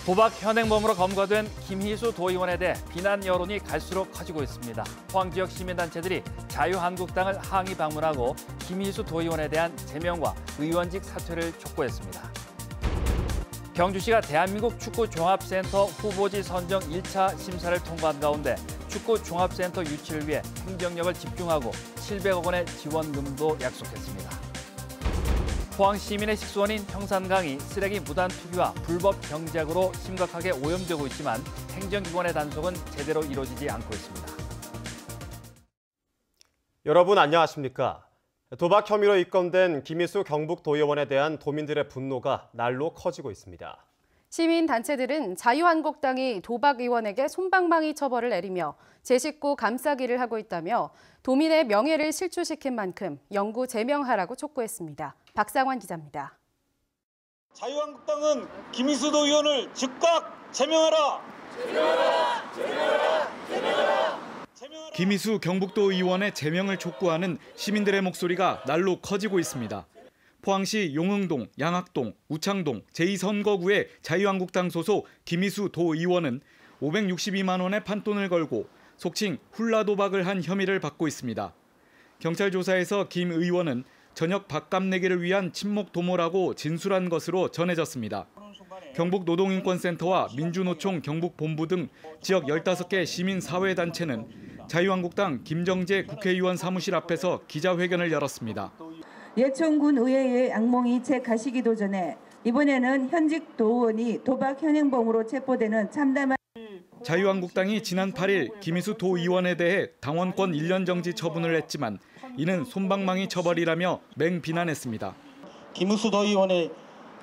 도박 현행범으로 검거된 김희수 도의원에 대해 비난 여론이 갈수록 커지고 있습니다. 포항 지역 시민단체들이 자유한국당을 항의 방문하고 김희수 도의원에 대한 제명과 의원직 사퇴를 촉구했습니다. 경주시가 대한민국 축구종합센터 후보지 선정 1차 심사를 통과한 가운데 축구종합센터 유치를 위해 행정력을 집중하고 700억 원의 지원금도 약속했습니다. 포항 시민의 식수원인 형산강이 쓰레기 무단 투기와 불법 경작으로 심각하게 오염되고 있지만 행정기관의 단속은 제대로 이루어지지 않고 있습니다. 여러분 안녕하십니까? 도박 혐의로 입건된 김희수 경북도의원에 대한 도민들의 분노가 날로 커지고 있습니다. 시민단체들은 자유한국당이 도박 의원에게 솜방망이 처벌을 내리며 제 식구 감싸기를 하고 있다며 도민의 명예를 실추시킨 만큼 영구 제명하라고 촉구했습니다. 박상환 기자입니다. 자유한국당은 김희수 도의원을 즉각 제명하라! 제명하라! 제명하라! 제명하라! 김희수 경북도 의원의 제명을 촉구하는 시민들의 목소리가 날로 커지고 있습니다. 포항시 용흥동, 양학동, 우창동 제2선거구의 자유한국당 소속 김희수 도의원은 562만 원의 판돈을 걸고 속칭 훌라도박을 한 혐의를 받고 있습니다. 경찰 조사에서 김 의원은 저녁 밥값 내기를 위한 친목 도모라고 진술한 것으로 전해졌습니다. 경북노동인권센터와 민주노총 경북본부 등 지역 15개 시민사회단체는 자유한국당 김정재 국회의원 사무실 앞에서 기자회견을 열었습니다. 예천군 의회의 악몽이 채 가시기도 전에 이번에는 현직 도의원이 도박 현행범으로 체포되는 참담한 자유한국당이 지난 8일 김희수 도의원에 대해 당원권 1년 정지 처분을 했지만 이는 솜방망이 처벌이라며 맹비난했습니다. 김희수 도의원의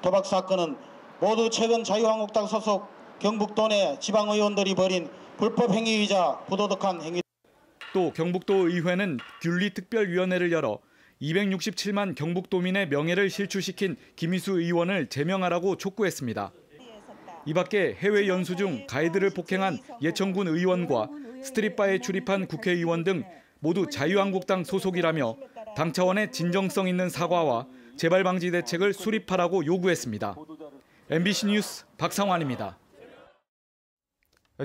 도박 사건은 모두 최근 자유한국당 소속 경북도 내 지방의원들이 벌인 불법 행위이자 부도덕한 행위. 또 경북도 의회는 균리특별위원회를 열어 267만 경북도민의 명예를 실추시킨 김희수 의원을 제명하라고 촉구했습니다. 이 밖에 해외 연수 중 가이드를 폭행한 예천군 의원과 스트릿바에 출입한 국회의원 등 모두 자유한국당 소속이라며 당 차원의 진정성 있는 사과와 재발 방지 대책을 수립하라고 요구했습니다. MBC 뉴스 박상환입니다.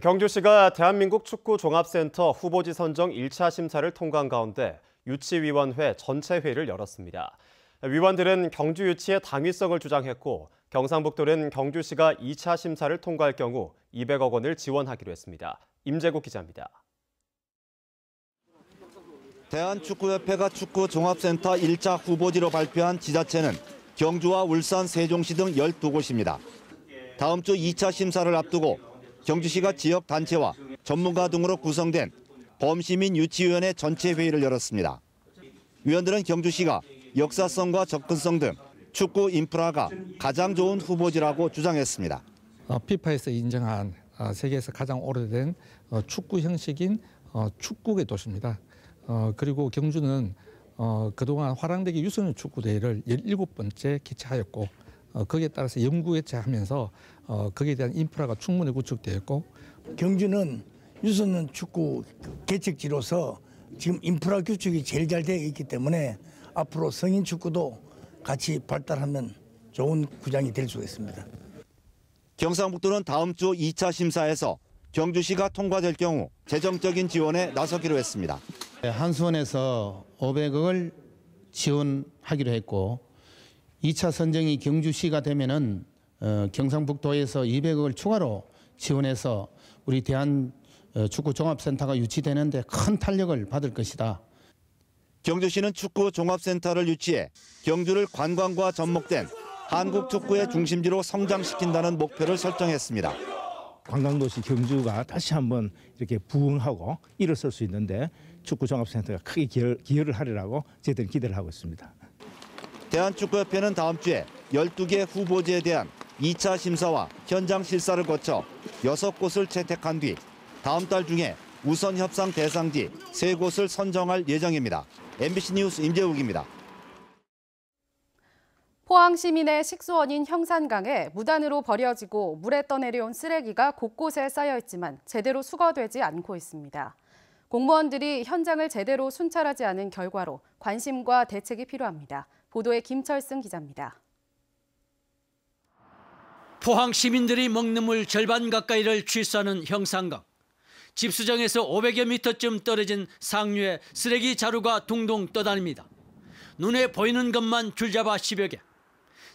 경주시가 대한민국 축구종합센터 후보지 선정 1차 심사를 통과한 가운데 유치위원회 전체 회의를 열었습니다. 위원들은 경주 유치의 당위성을 주장했고 경상북도는 경주시가 2차 심사를 통과할 경우 200억 원을 지원하기로 했습니다. 임재국 기자입니다. 대한축구협회가 축구종합센터 1차 후보지로 발표한 지자체는 경주와 울산, 세종시 등 12곳입니다. 다음 주 2차 심사를 앞두고 경주시가 지역단체와 전문가 등으로 구성된 범시민유치위원회 전체 회의를 열었습니다. 위원들은 경주시가 역사성과 접근성 등 축구 인프라가 가장 좋은 후보지라고 주장했습니다. 피파에서 인정한 세계에서 가장 오래된 축구 형식인 축구의 도시입니다. 그리고 경주는 그동안 화랑대기 유소년 축구대회를 17번째 개최하였고 거기에 따라서 영구 개최하면서 거기에 대한 인프라가 충분히 구축되었고 경주는 유소년 축구 개척지로서 지금 인프라 구축이 제일 잘 되어 있기 때문에 앞으로 성인 축구도 같이 발달하면 좋은 구장이 될 수 있습니다. 경상북도는 다음 주 2차 심사에서 경주시가 통과될 경우 재정적인 지원에 나서기로 했습니다. 한수원에서 500억을 지원하기로 했고 2차 선정이 경주시가 되면은 경상북도에서 200억을 추가로 지원해서 우리 대한축구종합센터가 유치되는데 큰 탄력을 받을 것이다. 경주시는 축구종합센터를 유치해 경주를 관광과 접목된 한국 축구의 중심지로 성장시킨다는 목표를 설정했습니다. 관광도시 경주가 다시 한번 이렇게 부흥하고 일어설 수 있는데 축구종합센터가 크게 기여를 하리라고 저희들은 기대를 하고 있습니다. 대한축구협회는 다음 주에 12개 후보지에 대한 2차 심사와 현장 실사를 거쳐 6곳을 채택한 뒤 다음 달 중에 우선 협상 대상지 3곳을 선정할 예정입니다. MBC 뉴스 임재욱입니다. 포항 시민의 식수원인 형산강에 무단으로 버려지고 물에 떠내려온 쓰레기가 곳곳에 쌓여 있지만 제대로 수거되지 않고 있습니다. 공무원들이 현장을 제대로 순찰하지 않은 결과로 관심과 대책이 필요합니다. 보도에 김철승 기자입니다. 포항 시민들이 먹는 물 절반 가까이를 취수하는 형산강. 집수정에서 500여 미터쯤 떨어진 상류에 쓰레기 자루가 둥둥 떠다닙니다. 눈에 보이는 것만 줄잡아 10여 개.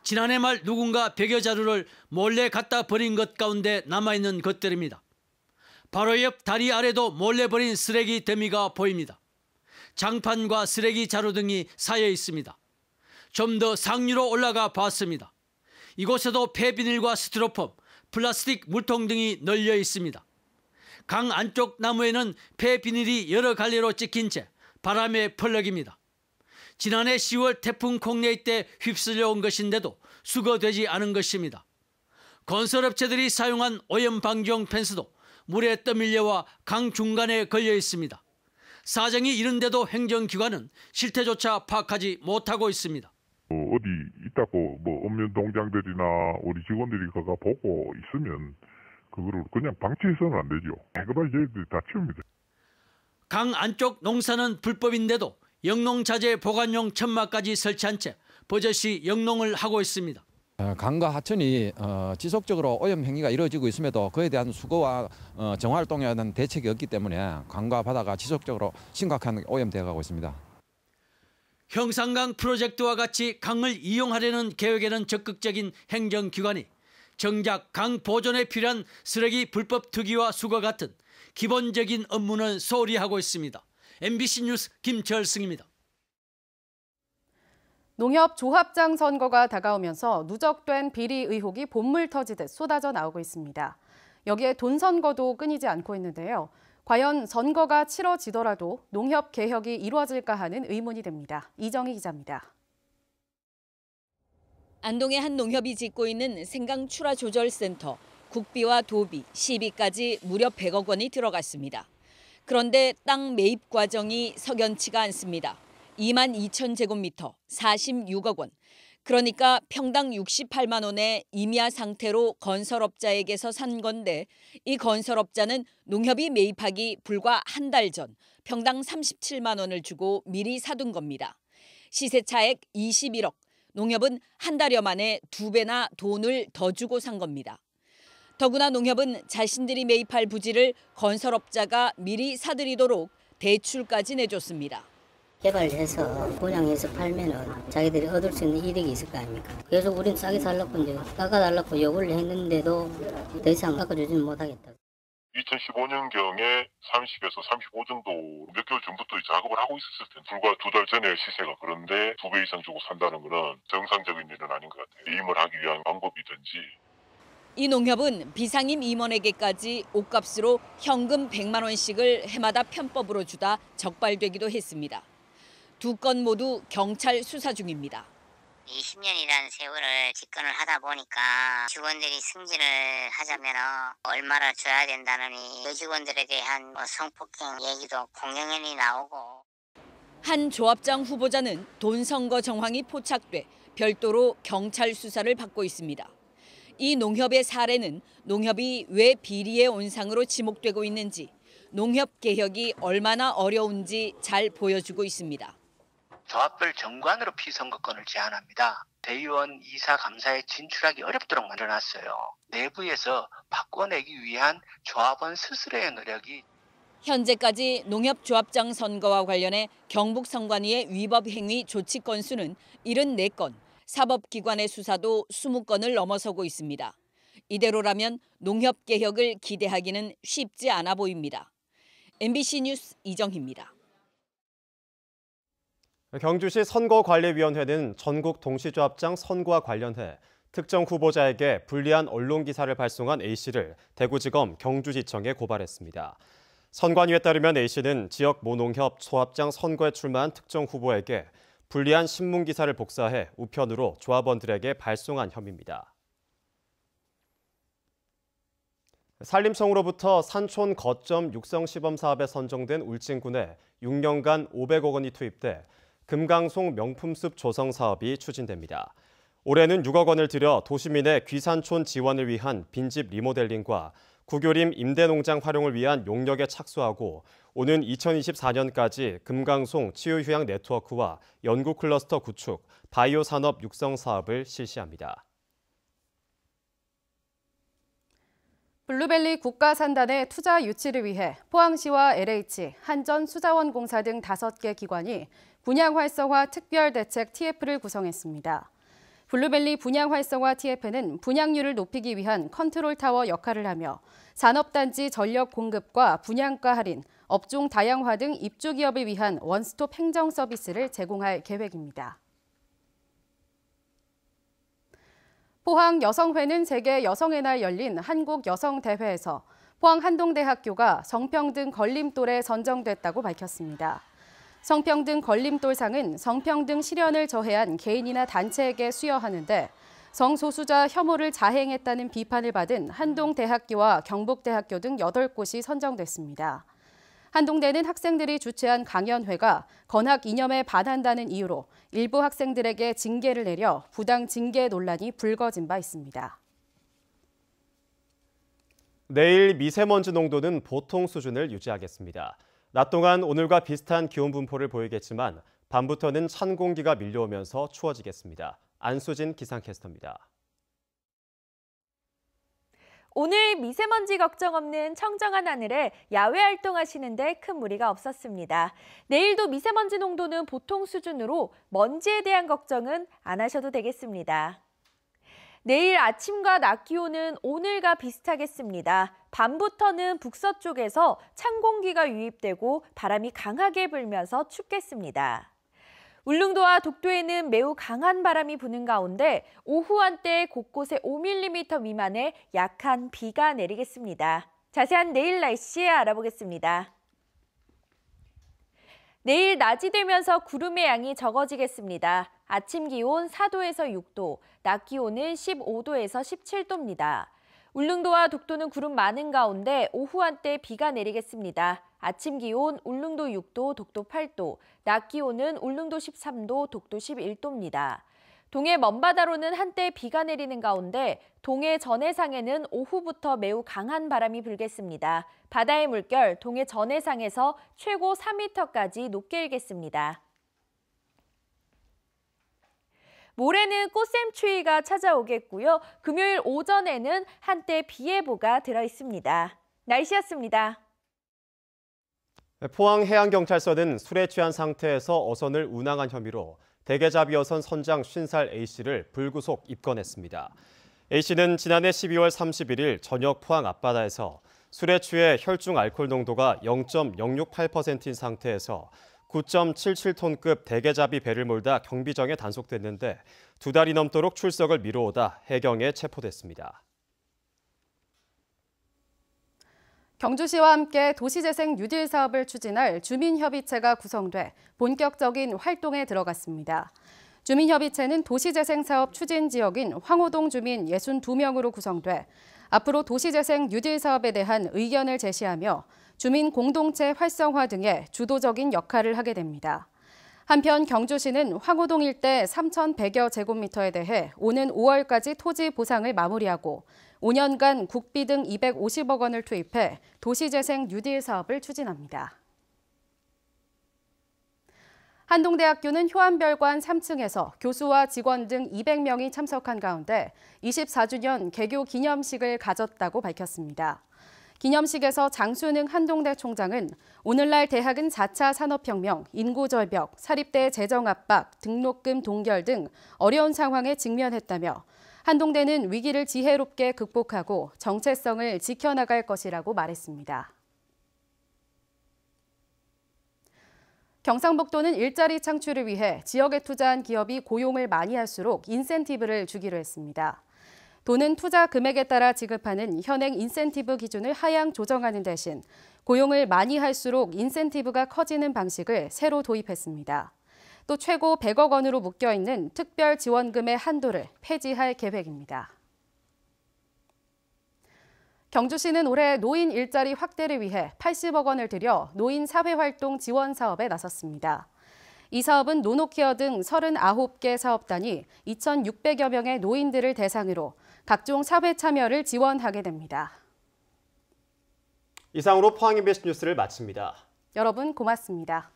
지난해 말 누군가 100여 자루를 몰래 갖다 버린 것 가운데 남아있는 것들입니다. 바로 옆 다리 아래도 몰래 버린 쓰레기 더미가 보입니다. 장판과 쓰레기 자루 등이 쌓여 있습니다. 좀 더 상류로 올라가 봤습니다. 이곳에도 폐비닐과 스티로폼, 플라스틱 물통 등이 널려 있습니다. 강 안쪽 나무에는 폐비닐이 여러 갈래로 찍힌 채 바람에 펄럭입니다. 지난해 10월 태풍 콩네이 때 휩쓸려 온 것인데도 수거되지 않은 것입니다. 건설업체들이 사용한 오염 방지용 펜스도 물에 떠밀려와 강 중간에 걸려 있습니다. 사정이 이른데도 행정기관은 실태조차 파악하지 못하고 있습니다. 어디 있다고 뭐 없는 동장들이나 우리 직원들이 그거 보고 있으면 그거를 그냥 방치해서는 안 되죠. 그러다 저희들이 다 치웁니다. 강 안쪽 농사는 불법인데도 영농자재 보관용 천막까지 설치한 채 버젓이 영농을 하고 있습니다. 강과 하천이 지속적으로 오염 행위가 이루어지고 있음에도 그에 대한 수거와 정화활동에 대한 대책이 없기 때문에 강과 바다가 지속적으로 심각한 오염되어 가고 있습니다. 형산강 프로젝트와 같이 강을 이용하려는 계획에는 적극적인 행정기관이 정작 강 보존에 필요한 쓰레기 불법 투기와 수거 같은 기본적인 업무는 소홀히 하고 있습니다. MBC 뉴스 김철승입니다. 농협 조합장 선거가 다가오면서 누적된 비리 의혹이 본물 터지듯 쏟아져 나오고 있습니다. 여기에 돈 선거도 끊이지 않고 있는데요. 과연 선거가 치러지더라도 농협 개혁이 이루어질까 하는 의문이 듭니다. 이정희 기자입니다. 안동의 한 농협이 짓고 있는 생강 출하 조절 센터, 국비와 도비, 시비까지 무려 100억 원이 들어갔습니다. 그런데 땅 매입 과정이 석연치가 않습니다. 2만 2천 제곱미터, 46억 원. 그러니까 평당 68만 원의 임야 상태로 건설업자에게서 산 건데 이 건설업자는 농협이 매입하기 불과 한 달 전 평당 37만 원을 주고 미리 사둔 겁니다. 시세 차액 21억. 농협은 한 달여 만에 2배나 돈을 더 주고 산 겁니다. 더구나 농협은 자신들이 매입할 부지를 건설업자가 미리 사들이도록 대출까지 내줬습니다. 개발해서 분양해서 팔면은 자기들이 얻을 수 있는 이득이 있을 거 아닙니까? 그래서 우린 싸게 살라고 이제 깎아달라고 요구를 했는데도 더 이상 깎아주지는 못하겠다. 2015년경에 30에서 35 정도 몇 개월 전부터 작업을 하고 있었을 텐데 불과 2달 전에 시세가 그런데 2배 이상 주고 산다는 것은 정상적인 일은 아닌 것 같아요. 임을 하기 위한 방법이든지. 이 농협은 비상임 임원에게까지 옷값으로 현금 100만 원씩을 해마다 편법으로 주다 적발되기도 했습니다. 두 건 모두 경찰 수사 중입니다. 20년이라는 세월을 집권을 하다 보니까 직원들이 승진을 하자면 얼마나 줘야 된다느니 여직원들에 대한 성폭행 얘기도 공공연히 나오고. 한 조합장 후보자는 돈 선거 정황이 포착돼 별도로 경찰 수사를 받고 있습니다. 이 농협의 사례는 농협이 왜 비리의 온상으로 지목되고 있는지, 농협 개혁이 얼마나 어려운지 잘 보여주고 있습니다. 조합별 정관으로 피선거권을 제한합니다. 대의원, 이사, 감사에 진출하기 어렵도록 만들어놨어요. 내부에서 바꿔내기 위한 조합원 스스로의 노력이. 현재까지 농협조합장 선거와 관련해 경북선관위의 위법 행위 조치 건수는 74건, 사법기관의 수사도 20건을 넘어서고 있습니다. 이대로라면 농협 개혁을 기대하기는 쉽지 않아 보입니다. MBC 뉴스 이정희입니다. 경주시 선거관리위원회는 전국 동시조합장 선거와 관련해 특정 후보자에게 불리한 언론 기사를 발송한 A씨를 대구지검 경주지청에 고발했습니다. 선관위에 따르면 A씨는 지역 모농협 조합장 선거에 출마한 특정 후보에게 불리한 신문 기사를 복사해 우편으로 조합원들에게 발송한 혐의입니다. 산림청으로부터 산촌 거점 육성 시범 사업에 선정된 울진군에 6년간 500억 원이 투입돼 금강송 명품숲 조성 사업이 추진됩니다. 올해는 6억 원을 들여 도시민의 귀산촌 지원을 위한 빈집 리모델링과 구교림 임대농장 활용을 위한 용역에 착수하고 오는 2024년까지 금강송 치유휴양 네트워크와 연구 클러스터 구축, 바이오 산업 육성 사업을 실시합니다. 블루밸리 국가산단의 투자 유치를 위해 포항시와 LH, 한전수자원공사 등 5개 기관이 분양활성화 특별대책 TF를 구성했습니다. 블루밸리 분양활성화 TF는 분양률을 높이기 위한 컨트롤타워 역할을 하며 산업단지 전력 공급과 분양가 할인, 업종 다양화 등 입주기업을 위한 원스톱 행정 서비스를 제공할 계획입니다. 포항 여성회는 세계 여성의 날 열린 한국여성대회에서 포항 한동대학교가 성평등 걸림돌에 선정됐다고 밝혔습니다. 성평등 걸림돌상은 성평등 실현을 저해한 개인이나 단체에게 수여하는데 성소수자 혐오를 자행했다는 비판을 받은 한동대학교와 경북대학교 등 8곳이 선정됐습니다. 한동대는 학생들이 주최한 강연회가 건학 이념에 반한다는 이유로 일부 학생들에게 징계를 내려 부당 징계 논란이 불거진 바 있습니다. 내일 미세먼지 농도는 보통 수준을 유지하겠습니다. 낮 동안 오늘과 비슷한 기온 분포를 보이겠지만 밤부터는 찬 공기가 밀려오면서 추워지겠습니다. 안수진 기상캐스터입니다. 오늘 미세먼지 걱정 없는 청정한 하늘에 야외 활동하시는데 큰 무리가 없었습니다. 내일도 미세먼지 농도는 보통 수준으로 먼지에 대한 걱정은 안 하셔도 되겠습니다. 내일 아침과 낮 기온은 오늘과 비슷하겠습니다. 밤부터는 북서쪽에서 찬 공기가 유입되고 바람이 강하게 불면서 춥겠습니다. 울릉도와 독도에는 매우 강한 바람이 부는 가운데 오후 한때 곳곳에 5mm 미만의 약한 비가 내리겠습니다. 자세한 내일 날씨 알아보겠습니다. 내일 낮이 되면서 구름의 양이 적어지겠습니다. 아침 기온 4도에서 6도, 낮 기온은 15도에서 17도입니다. 울릉도와 독도는 구름 많은 가운데 오후 한때 비가 내리겠습니다. 아침 기온 울릉도 6도, 독도 8도, 낮 기온은 울릉도 13도, 독도 11도입니다. 동해 먼바다로는 한때 비가 내리는 가운데 동해 전해상에는 오후부터 매우 강한 바람이 불겠습니다. 바다의 물결 동해 전해상에서 최고 4m까지 높게 일겠습니다. 모레는 꽃샘추위가 찾아오겠고요. 금요일 오전에는 한때 비 예보가 들어있습니다. 날씨였습니다. 포항해양경찰서는 술에 취한 상태에서 어선을 운항한 혐의로 대게잡이 어선 선장 50살 A씨를 불구속 입건했습니다. A씨는 지난해 12월 31일 저녁 포항 앞바다에서 술에 취해 혈중 알코올 농도가 0.068%인 상태에서 9.77톤급 대게잡이 배를 몰다 경비정에 단속됐는데 2달이 넘도록 출석을 미뤄오다 해경에 체포됐습니다. 경주시와 함께 도시재생 뉴딜 사업을 추진할 주민협의체가 구성돼 본격적인 활동에 들어갔습니다. 주민협의체는 도시재생 사업 추진 지역인 황호동 주민 62명으로 구성돼 앞으로 도시재생 뉴딜 사업에 대한 의견을 제시하며 주민 공동체 활성화 등의 주도적인 역할을 하게 됩니다. 한편 경주시는 황호동 일대 3,100여 제곱미터에 대해 오는 5월까지 토지 보상을 마무리하고 5년간 국비 등 250억 원을 투입해 도시재생 뉴딜 사업을 추진합니다. 한동대학교는 효안별관 3층에서 교수와 직원 등 200명이 참석한 가운데 24주년 개교 기념식을 가졌다고 밝혔습니다. 기념식에서 장순흥 한동대 총장은 오늘날 대학은 4차 산업혁명, 인구절벽, 사립대 재정 압박, 등록금 동결 등 어려운 상황에 직면했다며 한동대는 위기를 지혜롭게 극복하고 정체성을 지켜나갈 것이라고 말했습니다. 경상북도는 일자리 창출을 위해 지역에 투자한 기업이 고용을 많이 할수록 인센티브를 주기로 했습니다. 도는 투자 금액에 따라 지급하는 현행 인센티브 기준을 하향 조정하는 대신 고용을 많이 할수록 인센티브가 커지는 방식을 새로 도입했습니다. 또 최고 100억 원으로 묶여있는 특별 지원금의 한도를 폐지할 계획입니다. 경주시는 올해 노인 일자리 확대를 위해 80억 원을 들여 노인 사회활동 지원 사업에 나섰습니다. 이 사업은 노노케어 등 39개 사업단이 2,600여 명의 노인들을 대상으로 각종 사회 참여를 지원하게 됩니다. 이상으로 포항 MBC 뉴스를 마칩니다. 여러분 고맙습니다.